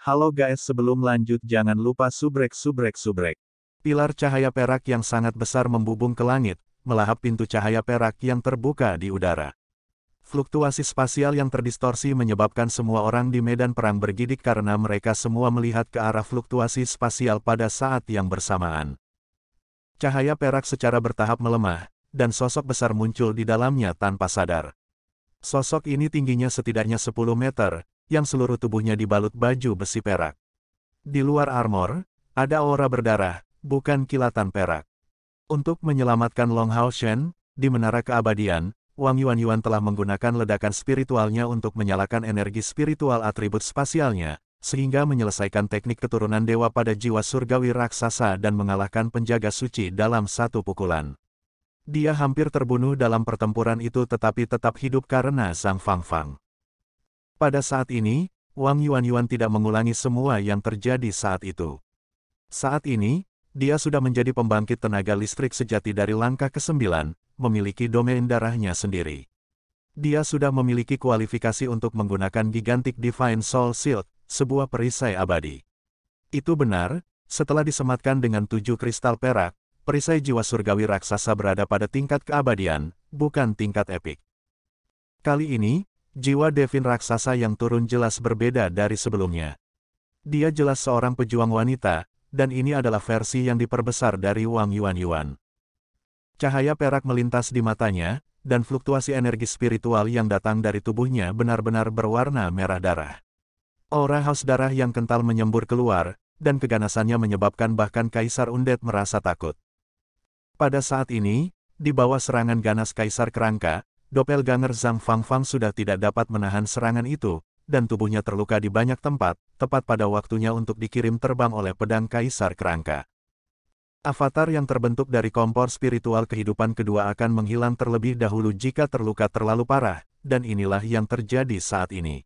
Halo guys, sebelum lanjut jangan lupa subrek. Pilar cahaya perak yang sangat besar membubung ke langit, melahap pintu cahaya perak yang terbuka di udara. Fluktuasi spasial yang terdistorsi menyebabkan semua orang di medan perang bergidik karena mereka semua melihat ke arah fluktuasi spasial pada saat yang bersamaan. Cahaya perak secara bertahap melemah, dan sosok besar muncul di dalamnya tanpa sadar. Sosok ini tingginya setidaknya 10 meter, yang seluruh tubuhnya dibalut baju besi perak. Di luar armor, ada aura berdarah, bukan kilatan perak. Untuk menyelamatkan Long Hao Shen, di Menara Keabadian, Wang Yuanyuan telah menggunakan ledakan spiritualnya untuk menyalakan energi spiritual atribut spasialnya, sehingga menyelesaikan teknik keturunan dewa pada jiwa surgawi raksasa dan mengalahkan penjaga suci dalam satu pukulan. Dia hampir terbunuh dalam pertempuran itu tetapi tetap hidup karena Zhang Fangfang. Pada saat ini, Wang Yuanyuan tidak mengulangi semua yang terjadi saat itu. Saat ini, dia sudah menjadi pembangkit tenaga listrik sejati dari langkah ke-9, memiliki domain darahnya sendiri. Dia sudah memiliki kualifikasi untuk menggunakan Gigantic Divine Soul Shield, sebuah perisai abadi. Itu benar, setelah disematkan dengan 7 kristal perak, perisai jiwa surgawi raksasa berada pada tingkat keabadian, bukan tingkat epik. Kali ini, jiwa Devin raksasa yang turun jelas berbeda dari sebelumnya. Dia jelas seorang pejuang wanita, dan ini adalah versi yang diperbesar dari Wang Yuanyuan. Cahaya perak melintas di matanya, dan fluktuasi energi spiritual yang datang dari tubuhnya benar-benar berwarna merah darah. Aura haus darah yang kental menyembur keluar, dan keganasannya menyebabkan bahkan Kaisar Undead merasa takut. Pada saat ini, di bawah serangan ganas Kaisar Kerangka, Doppelganger Zhang Fangfang sudah tidak dapat menahan serangan itu, dan tubuhnya terluka di banyak tempat, tepat pada waktunya untuk dikirim terbang oleh pedang Kaisar Kerangka. Avatar yang terbentuk dari kompor spiritual kehidupan kedua akan menghilang terlebih dahulu jika terluka terlalu parah, dan inilah yang terjadi saat ini.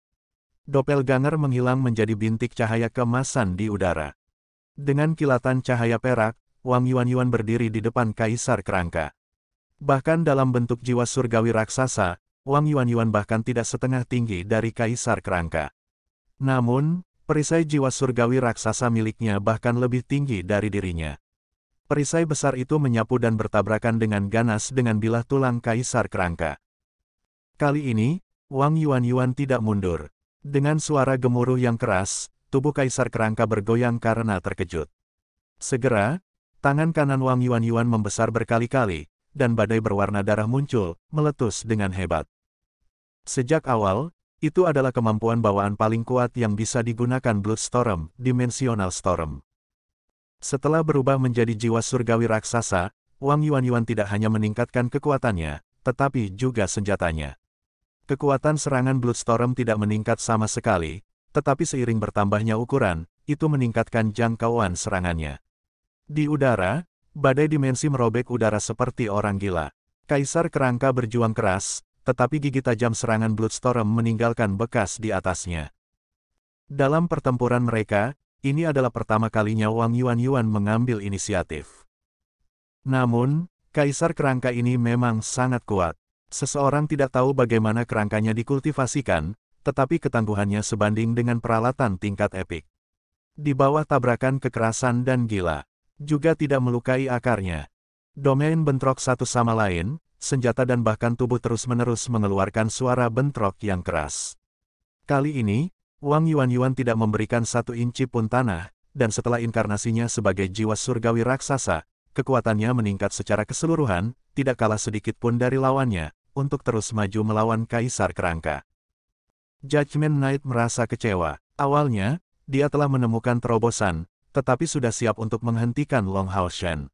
Doppelganger menghilang menjadi bintik cahaya keemasan di udara. Dengan kilatan cahaya perak, Wang Yuanyuan berdiri di depan Kaisar Kerangka. Bahkan dalam bentuk jiwa surgawi raksasa, Wang Yuanyuan bahkan tidak setengah tinggi dari Kaisar Kerangka. Namun, perisai jiwa surgawi raksasa miliknya bahkan lebih tinggi dari dirinya. Perisai besar itu menyapu dan bertabrakan dengan ganas dengan bilah tulang Kaisar Kerangka. Kali ini, Wang Yuanyuan tidak mundur. Dengan suara gemuruh yang keras, tubuh Kaisar Kerangka bergoyang karena terkejut. Segera, tangan kanan Wang Yuanyuan membesar berkali-kali, dan badai berwarna darah muncul, meletus dengan hebat. Sejak awal, itu adalah kemampuan bawaan paling kuat yang bisa digunakan Bloodstorm, Dimensional Storm. Setelah berubah menjadi jiwa surgawi raksasa, Wang Yuanyuan tidak hanya meningkatkan kekuatannya, tetapi juga senjatanya. Kekuatan serangan Bloodstorm tidak meningkat sama sekali, tetapi seiring bertambahnya ukuran, itu meningkatkan jangkauan serangannya. Di udara, badai dimensi merobek udara seperti orang gila. Kaisar Kerangka berjuang keras, tetapi gigi tajam serangan Bloodstorm meninggalkan bekas di atasnya. Dalam pertempuran mereka, ini adalah pertama kalinya Wang Yuanyuan mengambil inisiatif. Namun, Kaisar Kerangka ini memang sangat kuat. Seseorang tidak tahu bagaimana kerangkanya dikultivasikan, tetapi ketangguhannya sebanding dengan peralatan tingkat epik. Di bawah tabrakan kekerasan dan gila, juga tidak melukai akarnya. Domain bentrok satu sama lain, senjata dan bahkan tubuh terus-menerus mengeluarkan suara bentrok yang keras. Kali ini, Wang Yuanyuan tidak memberikan 1 inci pun tanah, dan setelah inkarnasinya sebagai jiwa surgawi raksasa, kekuatannya meningkat secara keseluruhan, tidak kalah sedikit pun dari lawannya, untuk terus maju melawan Kaisar Kerangka. Judgment Knight merasa kecewa. Awalnya, dia telah menemukan terobosan, tetapi sudah siap untuk menghentikan Long Hao Shen.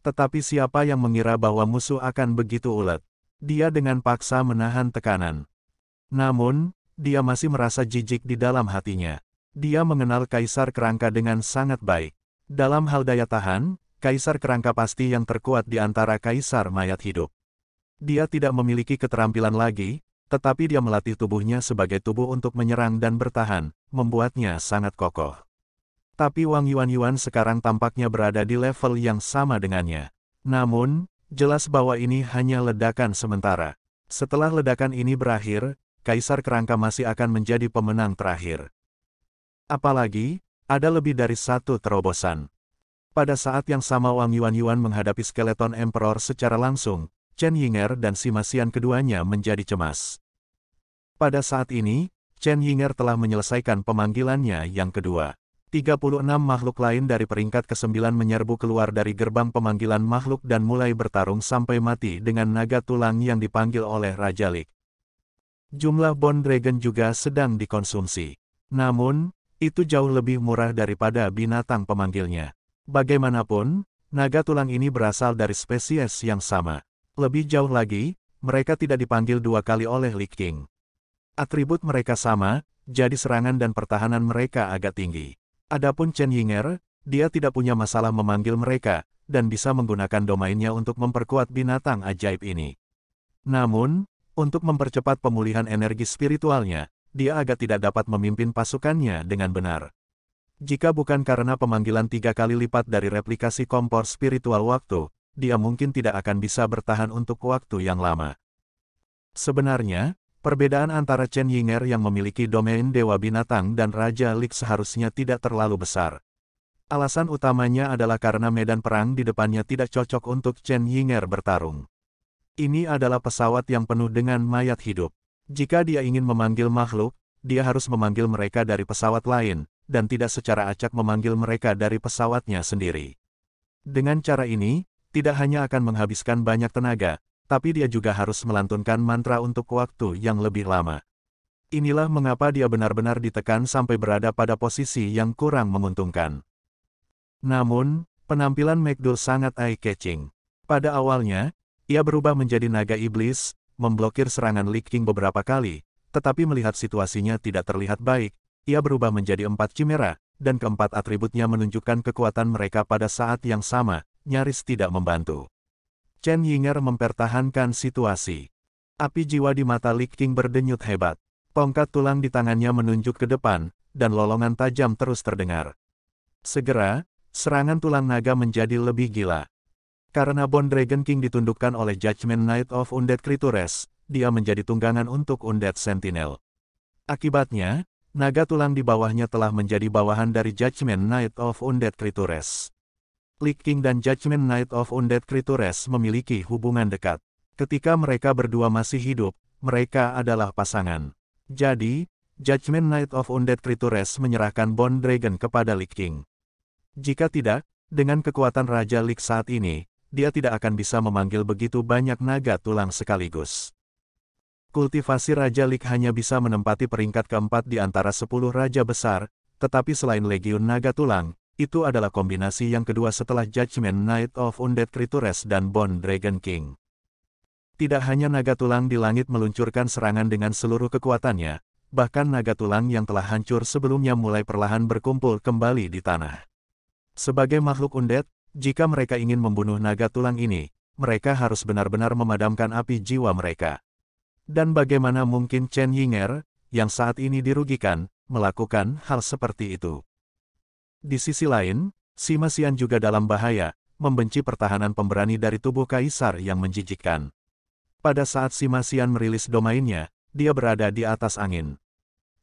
Tetapi siapa yang mengira bahwa musuh akan begitu ulet? Dia dengan paksa menahan tekanan. Namun, dia masih merasa jijik di dalam hatinya. Dia mengenal Kaisar Kerangka dengan sangat baik. Dalam hal daya tahan, Kaisar Kerangka pasti yang terkuat di antara kaisar mayat hidup. Dia tidak memiliki keterampilan lagi, tetapi dia melatih tubuhnya sebagai tubuh untuk menyerang dan bertahan, membuatnya sangat kokoh. Tapi Wang Yuanyuan sekarang tampaknya berada di level yang sama dengannya. Namun, jelas bahwa ini hanya ledakan sementara. Setelah ledakan ini berakhir, Kaisar Kerangka masih akan menjadi pemenang terakhir. Apalagi, ada lebih dari satu terobosan. Pada saat yang sama Wang Yuan menghadapi skeleton Emperor secara langsung, Chen Yinger dan Sima Xian keduanya menjadi cemas. Pada saat ini, Chen Yinger telah menyelesaikan pemanggilannya yang kedua. 36 makhluk lain dari peringkat ke-9 menyerbu keluar dari gerbang pemanggilan makhluk dan mulai bertarung sampai mati dengan naga tulang yang dipanggil oleh Raja Lik. Jumlah Bone Dragon juga sedang dikonsumsi. Namun, itu jauh lebih murah daripada binatang pemanggilnya. Bagaimanapun, naga tulang ini berasal dari spesies yang sama. Lebih jauh lagi, mereka tidak dipanggil dua kali oleh Lich King. Atribut mereka sama, jadi serangan dan pertahanan mereka agak tinggi. Adapun Chen Yinger, dia tidak punya masalah memanggil mereka, dan bisa menggunakan domainnya untuk memperkuat binatang ajaib ini. Namun, untuk mempercepat pemulihan energi spiritualnya, dia agak tidak dapat memimpin pasukannya dengan benar. Jika bukan karena pemanggilan 3 kali lipat dari replikasi kompor spiritual waktu, dia mungkin tidak akan bisa bertahan untuk waktu yang lama. Sebenarnya, perbedaan antara Chen Yinger yang memiliki domain Dewa Binatang dan Raja Lik seharusnya tidak terlalu besar. Alasan utamanya adalah karena medan perang di depannya tidak cocok untuk Chen Yinger bertarung. Ini adalah pesawat yang penuh dengan mayat hidup. Jika dia ingin memanggil makhluk, dia harus memanggil mereka dari pesawat lain, dan tidak secara acak memanggil mereka dari pesawatnya sendiri. Dengan cara ini, tidak hanya akan menghabiskan banyak tenaga, tapi dia juga harus melantunkan mantra untuk waktu yang lebih lama. Inilah mengapa dia benar-benar ditekan sampai berada pada posisi yang kurang menguntungkan. Namun, penampilan McDull sangat eye-catching. Pada awalnya, ia berubah menjadi naga iblis, memblokir serangan Lich King beberapa kali, tetapi melihat situasinya tidak terlihat baik, ia berubah menjadi 4 chimera, dan keempat atributnya menunjukkan kekuatan mereka pada saat yang sama, nyaris tidak membantu. Chen Yinger mempertahankan situasi. Api jiwa di mata Lich King berdenyut hebat. Tongkat tulang di tangannya menunjuk ke depan, dan lolongan tajam terus terdengar. Segera, serangan tulang naga menjadi lebih gila. Karena Bone Dragon King ditundukkan oleh Judgment Knight of Undead Creatures, dia menjadi tunggangan untuk Undead Sentinel. Akibatnya, naga tulang di bawahnya telah menjadi bawahan dari Judgment Knight of Undead Creatures. Lich King dan Judgment Knight of Undead Creatures memiliki hubungan dekat. Ketika mereka berdua masih hidup, mereka adalah pasangan. Jadi, Judgment Knight of Undead Creatures menyerahkan Bone Dragon kepada Lich King. Jika tidak, dengan kekuatan Raja Lich saat ini, dia tidak akan bisa memanggil begitu banyak naga tulang sekaligus. Kultivasi Raja Lich hanya bisa menempati peringkat keempat di antara 10 raja besar, tetapi selain Legiun Naga Tulang, itu adalah kombinasi yang kedua setelah Judgment Knight of Undead Creatures dan Bone Dragon King. Tidak hanya naga tulang di langit meluncurkan serangan dengan seluruh kekuatannya, bahkan naga tulang yang telah hancur sebelumnya mulai perlahan berkumpul kembali di tanah. Sebagai makhluk undead, jika mereka ingin membunuh naga tulang ini, mereka harus benar-benar memadamkan api jiwa mereka. Dan bagaimana mungkin Chen Yinger, yang saat ini dirugikan, melakukan hal seperti itu? Di sisi lain, Sima Xian juga dalam bahaya, membenci pertahanan pemberani dari tubuh kaisar yang menjijikkan. Pada saat Sima Xian merilis domainnya, dia berada di atas angin.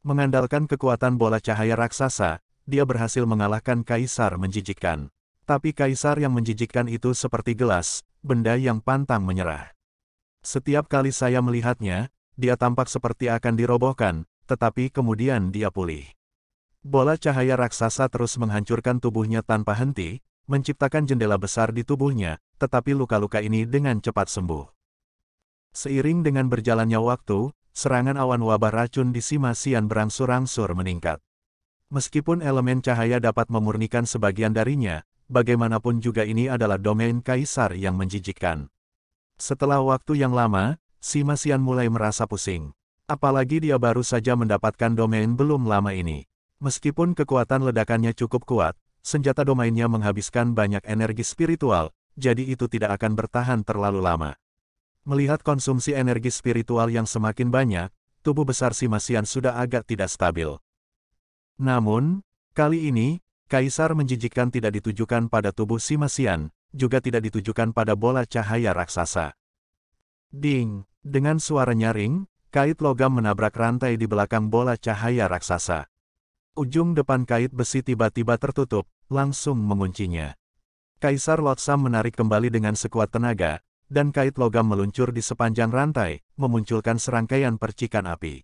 Mengandalkan kekuatan bola cahaya raksasa, dia berhasil mengalahkan kaisar menjijikkan. Tapi kaisar yang menjijikkan itu seperti gelas, benda yang pantang menyerah. Setiap kali saya melihatnya, dia tampak seperti akan dirobohkan, tetapi kemudian dia pulih. Bola cahaya raksasa terus menghancurkan tubuhnya tanpa henti, menciptakan jendela besar di tubuhnya, tetapi luka-luka ini dengan cepat sembuh. Seiring dengan berjalannya waktu, serangan awan wabah racun di Sima Xian berangsur-angsur meningkat. Meskipun elemen cahaya dapat memurnikan sebagian darinya, bagaimanapun juga ini adalah domain kaisar yang menjijikkan. Setelah waktu yang lama, Sima Xian mulai merasa pusing. Apalagi dia baru saja mendapatkan domain belum lama ini. Meskipun kekuatan ledakannya cukup kuat, senjata domainnya menghabiskan banyak energi spiritual, jadi itu tidak akan bertahan terlalu lama. Melihat konsumsi energi spiritual yang semakin banyak, tubuh besar Sima Xian sudah agak tidak stabil. Namun, kali ini, kaisar menjijikkan tidak ditujukan pada tubuh Sima Xian, juga tidak ditujukan pada bola cahaya raksasa. Ding! Dengan suara nyaring, kait logam menabrak rantai di belakang bola cahaya raksasa. Ujung depan kait besi tiba-tiba tertutup, langsung menguncinya. Kaisar Lotsam menarik kembali dengan sekuat tenaga, dan kait logam meluncur di sepanjang rantai, memunculkan serangkaian percikan api.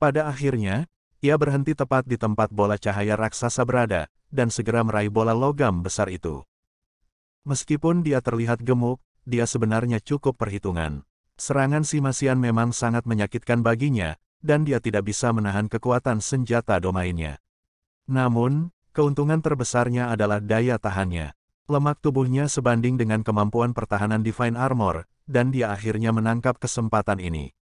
Pada akhirnya, ia berhenti tepat di tempat bola cahaya raksasa berada, dan segera meraih bola logam besar itu. Meskipun dia terlihat gemuk, dia sebenarnya cukup perhitungan. Serangan si Masian memang sangat menyakitkan baginya, dan dia tidak bisa menahan kekuatan senjata domainnya. Namun, keuntungan terbesarnya adalah daya tahannya. Lemak tubuhnya sebanding dengan kemampuan pertahanan Divine Armor, dan dia akhirnya menangkap kesempatan ini.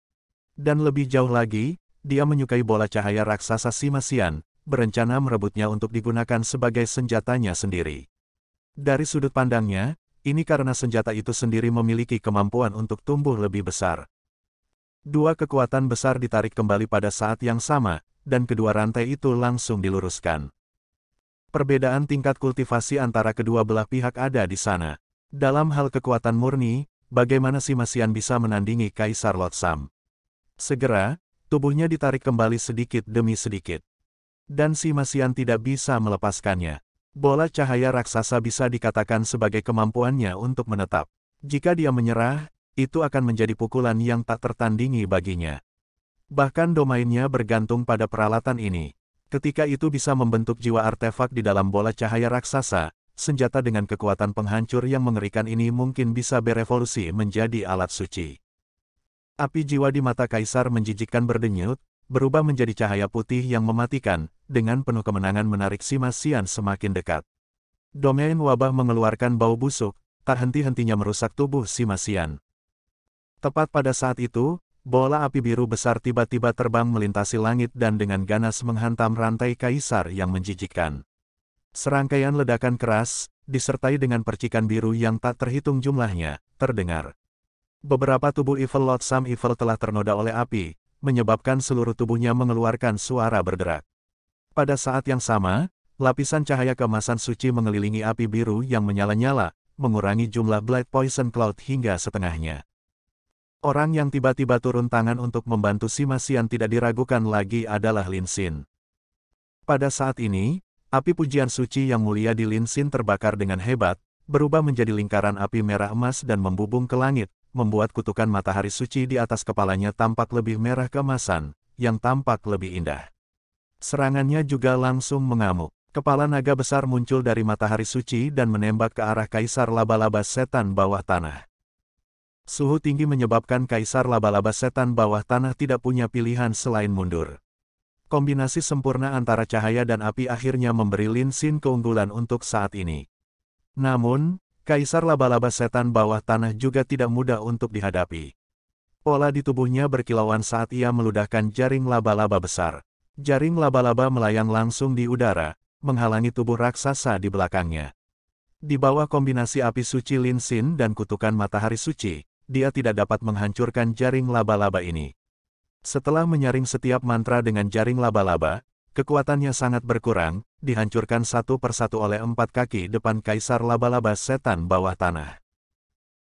Dan lebih jauh lagi, dia menyukai bola cahaya raksasa si Masian, berencana merebutnya untuk digunakan sebagai senjatanya sendiri. Dari sudut pandangnya, ini karena senjata itu sendiri memiliki kemampuan untuk tumbuh lebih besar. Dua kekuatan besar ditarik kembali pada saat yang sama, dan kedua rantai itu langsung diluruskan. Perbedaan tingkat kultivasi antara kedua belah pihak ada di sana. Dalam hal kekuatan murni, bagaimana si Masian bisa menandingi Kaisar Lotsam? Segera, tubuhnya ditarik kembali sedikit demi sedikit. Dan si Masian tidak bisa melepaskannya. Bola cahaya raksasa bisa dikatakan sebagai kemampuannya untuk menetap. Jika dia menyerah, itu akan menjadi pukulan yang tak tertandingi baginya. Bahkan domainnya bergantung pada peralatan ini. Ketika itu bisa membentuk jiwa artefak di dalam bola cahaya raksasa, senjata dengan kekuatan penghancur yang mengerikan ini mungkin bisa berevolusi menjadi alat suci. Api jiwa di mata Kaisar menjijikkan berdenyut, berubah menjadi cahaya putih yang mematikan, dengan penuh kemenangan menarik si Masian semakin dekat. Domain wabah mengeluarkan bau busuk, tak henti-hentinya merusak tubuh si Masian. Tepat pada saat itu, bola api biru besar tiba-tiba terbang melintasi langit dan dengan ganas menghantam rantai Kaisar yang menjijikkan. Serangkaian ledakan keras, disertai dengan percikan biru yang tak terhitung jumlahnya, terdengar. Beberapa tubuh Evil Lotsam Evil telah ternoda oleh api, menyebabkan seluruh tubuhnya mengeluarkan suara berderak. Pada saat yang sama, lapisan cahaya keemasan suci mengelilingi api biru yang menyala-nyala, mengurangi jumlah Blight Poison Cloud hingga setengahnya. Orang yang tiba-tiba turun tangan untuk membantu si Masian tidak diragukan lagi adalah Lin Xin. Pada saat ini, api pujian suci yang mulia di Lin Xin terbakar dengan hebat, berubah menjadi lingkaran api merah emas dan membubung ke langit, membuat kutukan matahari suci di atas kepalanya tampak lebih merah keemasan, yang tampak lebih indah. Serangannya juga langsung mengamuk. Kepala naga besar muncul dari matahari suci dan menembak ke arah Kaisar Laba-Laba Setan Bawah Tanah. Suhu tinggi menyebabkan Kaisar Laba-Laba Setan Bawah Tanah tidak punya pilihan selain mundur. Kombinasi sempurna antara cahaya dan api akhirnya memberi Lin Xin keunggulan untuk saat ini. Namun, Kaisar Laba-Laba Setan Bawah Tanah juga tidak mudah untuk dihadapi. Pola di tubuhnya berkilauan saat ia meludahkan jaring laba-laba besar. Jaring laba-laba melayang langsung di udara, menghalangi tubuh raksasa di belakangnya. Di bawah kombinasi api suci Lin Xin dan kutukan matahari suci, dia tidak dapat menghancurkan jaring laba-laba ini. Setelah menyaring setiap mantra dengan jaring laba-laba, kekuatannya sangat berkurang, dihancurkan satu persatu oleh 4 kaki depan Kaisar Laba-Laba Setan Bawah Tanah.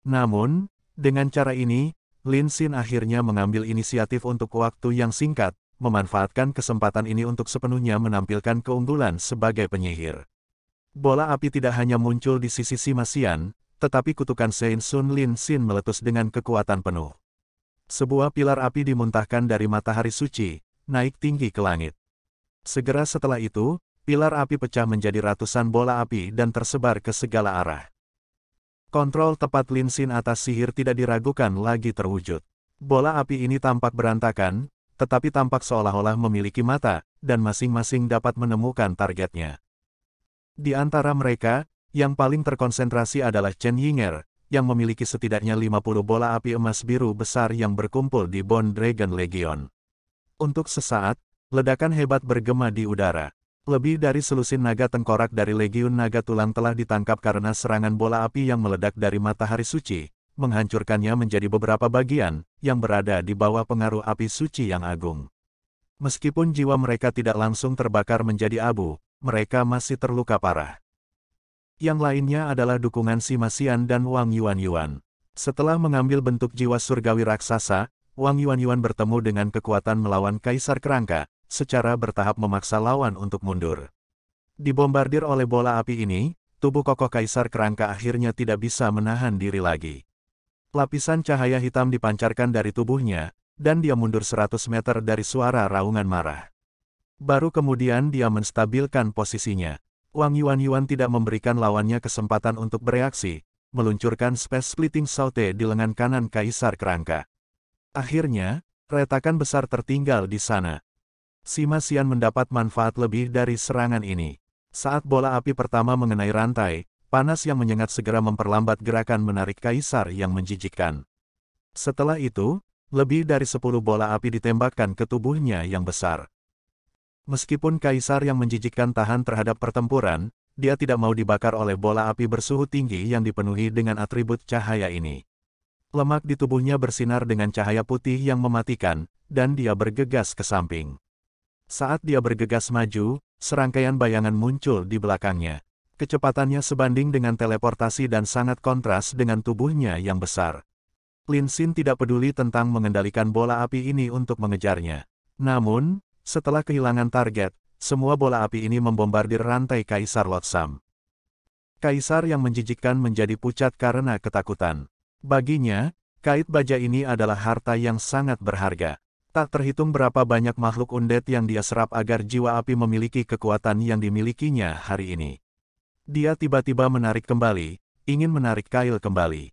Namun, dengan cara ini, Lin Xin akhirnya mengambil inisiatif untuk waktu yang singkat, memanfaatkan kesempatan ini untuk sepenuhnya menampilkan keunggulan sebagai penyihir. Bola api tidak hanya muncul di sisi si Masian, tetapi kutukan Sein Sun Lin Xin meletus dengan kekuatan penuh. Sebuah pilar api dimuntahkan dari matahari suci, naik tinggi ke langit. Segera setelah itu, pilar api pecah menjadi ratusan bola api dan tersebar ke segala arah. Kontrol tepat Lin Xin atas sihir tidak diragukan lagi terwujud. Bola api ini tampak berantakan, tetapi tampak seolah-olah memiliki mata, dan masing-masing dapat menemukan targetnya. Di antara mereka, yang paling terkonsentrasi adalah Chen Yinger, yang memiliki setidaknya 50 bola api emas biru besar yang berkumpul di Bone Dragon Legion. Untuk sesaat, ledakan hebat bergema di udara. Lebih dari selusin naga tengkorak dari Legiun Naga Tulang telah ditangkap karena serangan bola api yang meledak dari matahari suci, menghancurkannya menjadi beberapa bagian, yang berada di bawah pengaruh api suci yang agung. Meskipun jiwa mereka tidak langsung terbakar menjadi abu, mereka masih terluka parah. Yang lainnya adalah dukungan si Masian dan Wang Yuan-Yuan. Setelah mengambil bentuk jiwa surgawi raksasa, Wang Yuan-Yuan bertemu dengan kekuatan melawan Kaisar Kerangka, secara bertahap memaksa lawan untuk mundur. Dibombardir oleh bola api ini, tubuh kokoh Kaisar Kerangka akhirnya tidak bisa menahan diri lagi. Lapisan cahaya hitam dipancarkan dari tubuhnya, dan dia mundur 100 meter dari suara raungan marah. Baru kemudian dia menstabilkan posisinya. Wang Yuan tidak memberikan lawannya kesempatan untuk bereaksi, meluncurkan Space Splitting Saute di lengan kanan Kaisar Kerangka. Akhirnya, retakan besar tertinggal di sana. Sima Xian mendapat manfaat lebih dari serangan ini. Saat bola api pertama mengenai rantai, panas yang menyengat segera memperlambat gerakan menarik Kaisar yang menjijikkan. Setelah itu, lebih dari 10 bola api ditembakkan ke tubuhnya yang besar. Meskipun Kaisar yang menjijikkan tahan terhadap pertempuran, dia tidak mau dibakar oleh bola api bersuhu tinggi yang dipenuhi dengan atribut cahaya ini. Lemak di tubuhnya bersinar dengan cahaya putih yang mematikan, dan dia bergegas ke samping. Saat dia bergegas maju, serangkaian bayangan muncul di belakangnya. Kecepatannya sebanding dengan teleportasi dan sangat kontras dengan tubuhnya yang besar. Lin Xin tidak peduli tentang mengendalikan bola api ini untuk mengejarnya. Namun, setelah kehilangan target, semua bola api ini membombardir rantai Kaisar Lotsam. Kaisar yang menjijikkan menjadi pucat karena ketakutan. Baginya, kait baja ini adalah harta yang sangat berharga. Tak terhitung berapa banyak makhluk undead yang dia serap agar jiwa api memiliki kekuatan yang dimilikinya hari ini. Dia tiba-tiba menarik kembali, ingin menarik kail kembali.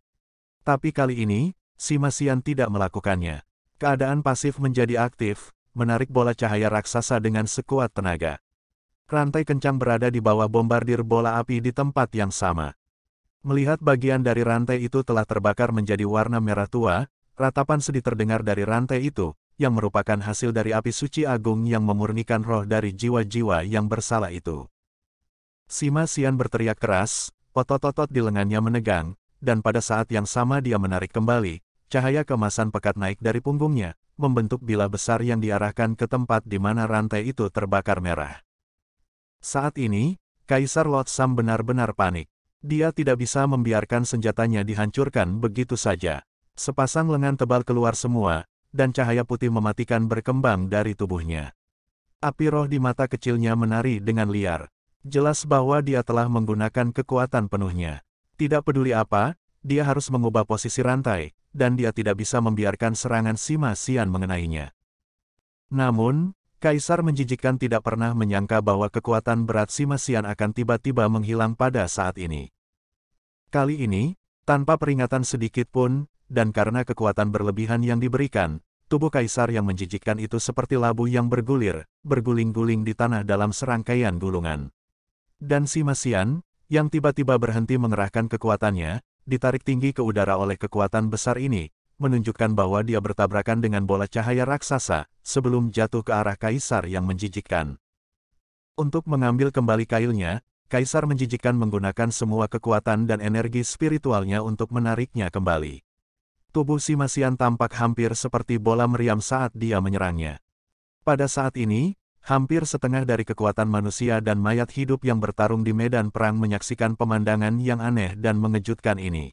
Tapi kali ini, Sima Xian tidak melakukannya. Keadaan pasif menjadi aktif, menarik bola cahaya raksasa dengan sekuat tenaga. Rantai kencang berada di bawah bombardir bola api di tempat yang sama. Melihat bagian dari rantai itu telah terbakar menjadi warna merah tua, ratapan sedih terdengar dari rantai itu, yang merupakan hasil dari api suci agung yang memurnikan roh dari jiwa-jiwa yang bersalah itu. Sima Xian berteriak keras, otot-otot di lengannya menegang, dan pada saat yang sama dia menarik kembali, cahaya keemasan pekat naik dari punggungnya, membentuk bilah besar yang diarahkan ke tempat di mana rantai itu terbakar merah. Saat ini, Kaisar Lotsam benar-benar panik. Dia tidak bisa membiarkan senjatanya dihancurkan begitu saja. Sepasang lengan tebal keluar semua, dan cahaya putih mematikan berkembang dari tubuhnya. Api roh di mata kecilnya menari dengan liar. Jelas bahwa dia telah menggunakan kekuatan penuhnya. Tidak peduli apa, dia harus mengubah posisi rantai, dan dia tidak bisa membiarkan serangan Sima Xian mengenainya. Namun, Kaisar menjijikkan tidak pernah menyangka bahwa kekuatan berat Sima Xian akan tiba-tiba menghilang pada saat ini. Kali ini, tanpa peringatan sedikit pun, dan karena kekuatan berlebihan yang diberikan, tubuh Kaisar yang menjijikkan itu seperti labu yang bergulir, berguling-guling di tanah dalam serangkaian gulungan. Dan Sima Xian, yang tiba-tiba berhenti mengerahkan kekuatannya, ditarik tinggi ke udara oleh kekuatan besar ini, menunjukkan bahwa dia bertabrakan dengan bola cahaya raksasa, sebelum jatuh ke arah Kaisar yang menjijikkan. Untuk mengambil kembali kailnya, Kaisar menjijikkan menggunakan semua kekuatan dan energi spiritualnya untuk menariknya kembali. Tubuh Sima Xian tampak hampir seperti bola meriam saat dia menyerangnya. Pada saat ini, hampir setengah dari kekuatan manusia dan mayat hidup yang bertarung di medan perang menyaksikan pemandangan yang aneh dan mengejutkan ini.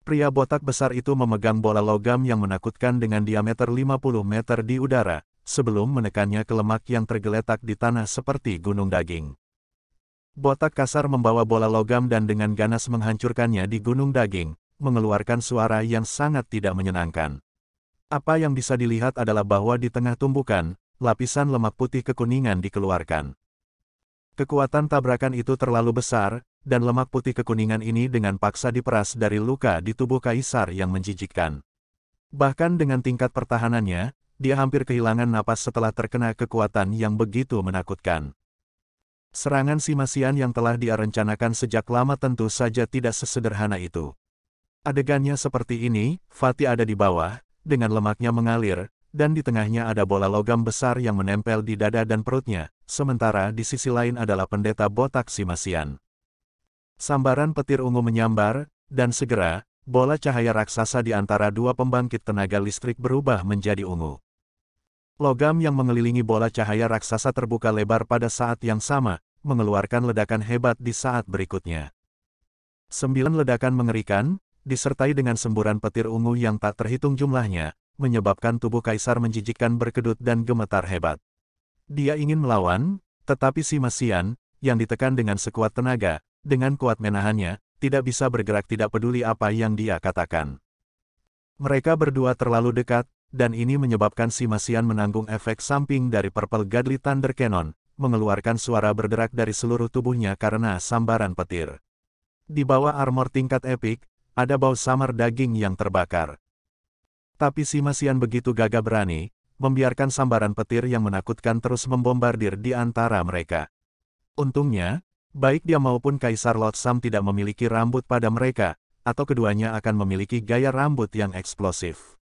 Pria botak besar itu memegang bola logam yang menakutkan dengan diameter 50 meter di udara, sebelum menekannya ke lemak yang tergeletak di tanah seperti gunung daging. Botak kasar membawa bola logam dan dengan ganas menghancurkannya di gunung daging, mengeluarkan suara yang sangat tidak menyenangkan. Apa yang bisa dilihat adalah bahwa di tengah tumbukan, lapisan lemak putih kekuningan dikeluarkan. Kekuatan tabrakan itu terlalu besar, dan lemak putih kekuningan ini dengan paksa diperas dari luka di tubuh Kaisar yang menjijikkan. Bahkan dengan tingkat pertahanannya, dia hampir kehilangan napas setelah terkena kekuatan yang begitu menakutkan. Serangan Sima Xian yang telah dia rencanakan sejak lama tentu saja tidak sesederhana itu. Adegannya seperti ini, Fatih ada di bawah, dengan lemaknya mengalir, dan di tengahnya ada bola logam besar yang menempel di dada dan perutnya, sementara di sisi lain adalah pendeta botak Sima Xian. Sambaran petir ungu menyambar, dan segera, bola cahaya raksasa di antara dua pembangkit tenaga listrik berubah menjadi ungu. Logam yang mengelilingi bola cahaya raksasa terbuka lebar pada saat yang sama, mengeluarkan ledakan hebat di saat berikutnya. 9 ledakan mengerikan, disertai dengan semburan petir ungu yang tak terhitung jumlahnya, menyebabkan tubuh Kaisar menjijikkan berkedut dan gemetar hebat. Dia ingin melawan, tetapi si Masian, yang ditekan dengan sekuat tenaga, dengan kuat menahannya, tidak bisa bergerak tidak peduli apa yang dia katakan. Mereka berdua terlalu dekat, dan ini menyebabkan si Masian menanggung efek samping dari Purple Godly Thunder Cannon, mengeluarkan suara berderak dari seluruh tubuhnya karena sambaran petir. Di bawah armor tingkat epik, ada bau samar daging yang terbakar. Tapi si Masian begitu gagah berani, membiarkan sambaran petir yang menakutkan terus membombardir di antara mereka. Untungnya, baik dia maupun Kaisar Lotsam tidak memiliki rambut pada mereka, atau keduanya akan memiliki gaya rambut yang eksplosif.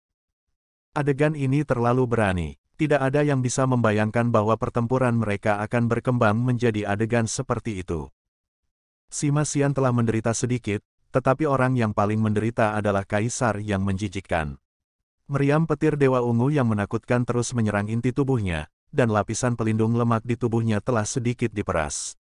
Adegan ini terlalu berani, tidak ada yang bisa membayangkan bahwa pertempuran mereka akan berkembang menjadi adegan seperti itu. Si Masian telah menderita sedikit, tetapi orang yang paling menderita adalah Kaisar yang menjijikkan. Meriam petir Dewa Ungu yang menakutkan terus menyerang inti tubuhnya, dan lapisan pelindung lemak di tubuhnya telah sedikit diperas.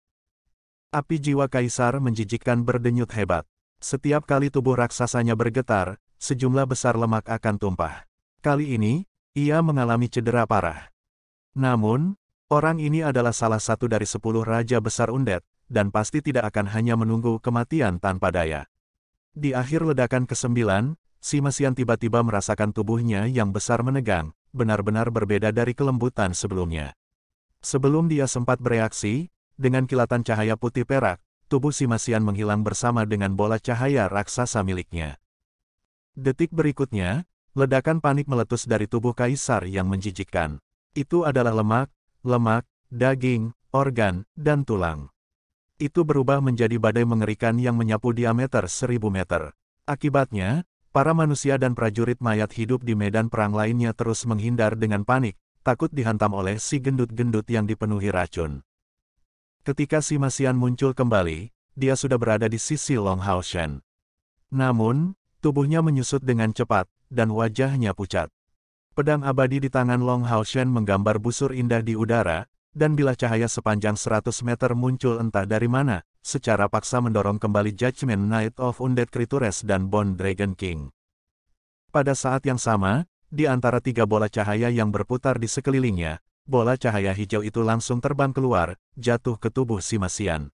Api jiwa Kaisar menjijikkan berdenyut hebat. Setiap kali tubuh raksasanya bergetar, sejumlah besar lemak akan tumpah. Kali ini, ia mengalami cedera parah. Namun, orang ini adalah salah satu dari 10 Raja Besar Undead, dan pasti tidak akan hanya menunggu kematian tanpa daya. Di akhir ledakan ke-9, si Masian tiba-tiba merasakan tubuhnya yang besar menegang, benar-benar berbeda dari kelembutan sebelumnya. Sebelum dia sempat bereaksi, dengan kilatan cahaya putih perak, tubuh si Masian menghilang bersama dengan bola cahaya raksasa miliknya. Detik berikutnya, ledakan panik meletus dari tubuh Kaisar yang menjijikkan. Itu adalah lemak, daging, organ, dan tulang. Itu berubah menjadi badai mengerikan yang menyapu diameter 1000 meter. Akibatnya, para manusia dan prajurit mayat hidup di medan perang lainnya terus menghindar dengan panik, takut dihantam oleh si gendut-gendut yang dipenuhi racun. Ketika si Masian muncul kembali, dia sudah berada di sisi Long Hao Shen. Namun, tubuhnya menyusut dengan cepat, dan wajahnya pucat. Pedang abadi di tangan Long Hao Shen menggambar busur indah di udara, dan bilah cahaya sepanjang 100 meter muncul entah dari mana, secara paksa mendorong kembali Judgment Knight of Undead Creatures dan Bone Dragon King. Pada saat yang sama, di antara 3 bola cahaya yang berputar di sekelilingnya, bola cahaya hijau itu langsung terbang keluar, jatuh ke tubuh si Masian.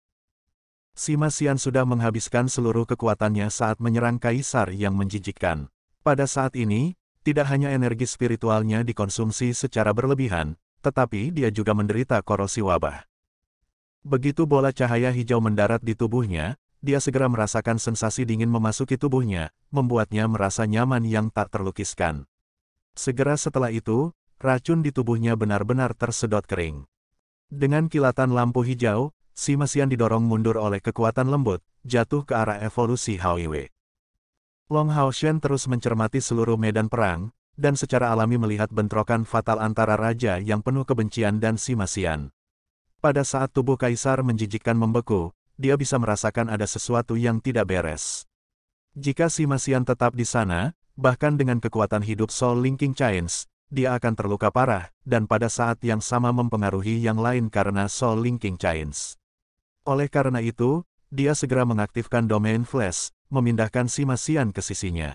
Si Masian sudah menghabiskan seluruh kekuatannya saat menyerang Kaisar yang menjijikkan. Pada saat ini, tidak hanya energi spiritualnya dikonsumsi secara berlebihan, tetapi dia juga menderita korosi wabah. Begitu bola cahaya hijau mendarat di tubuhnya, dia segera merasakan sensasi dingin memasuki tubuhnya, membuatnya merasa nyaman yang tak terlukiskan. Segera setelah itu, racun di tubuhnya benar-benar tersedot kering. Dengan kilatan lampu hijau, si Masian didorong mundur oleh kekuatan lembut, jatuh ke arah evolusi Hauiwe. Long Hao Shen terus mencermati seluruh medan perang, dan secara alami melihat bentrokan fatal antara raja yang penuh kebencian dan si Masian. Pada saat tubuh Kaisar menjijikkan membeku, dia bisa merasakan ada sesuatu yang tidak beres. Jika si Masian tetap di sana, bahkan dengan kekuatan hidup Soul Linking Chains, dia akan terluka parah, dan pada saat yang sama mempengaruhi yang lain karena Soul Linking Chains. Oleh karena itu, dia segera mengaktifkan Domain Flash, memindahkan si Masian ke sisinya.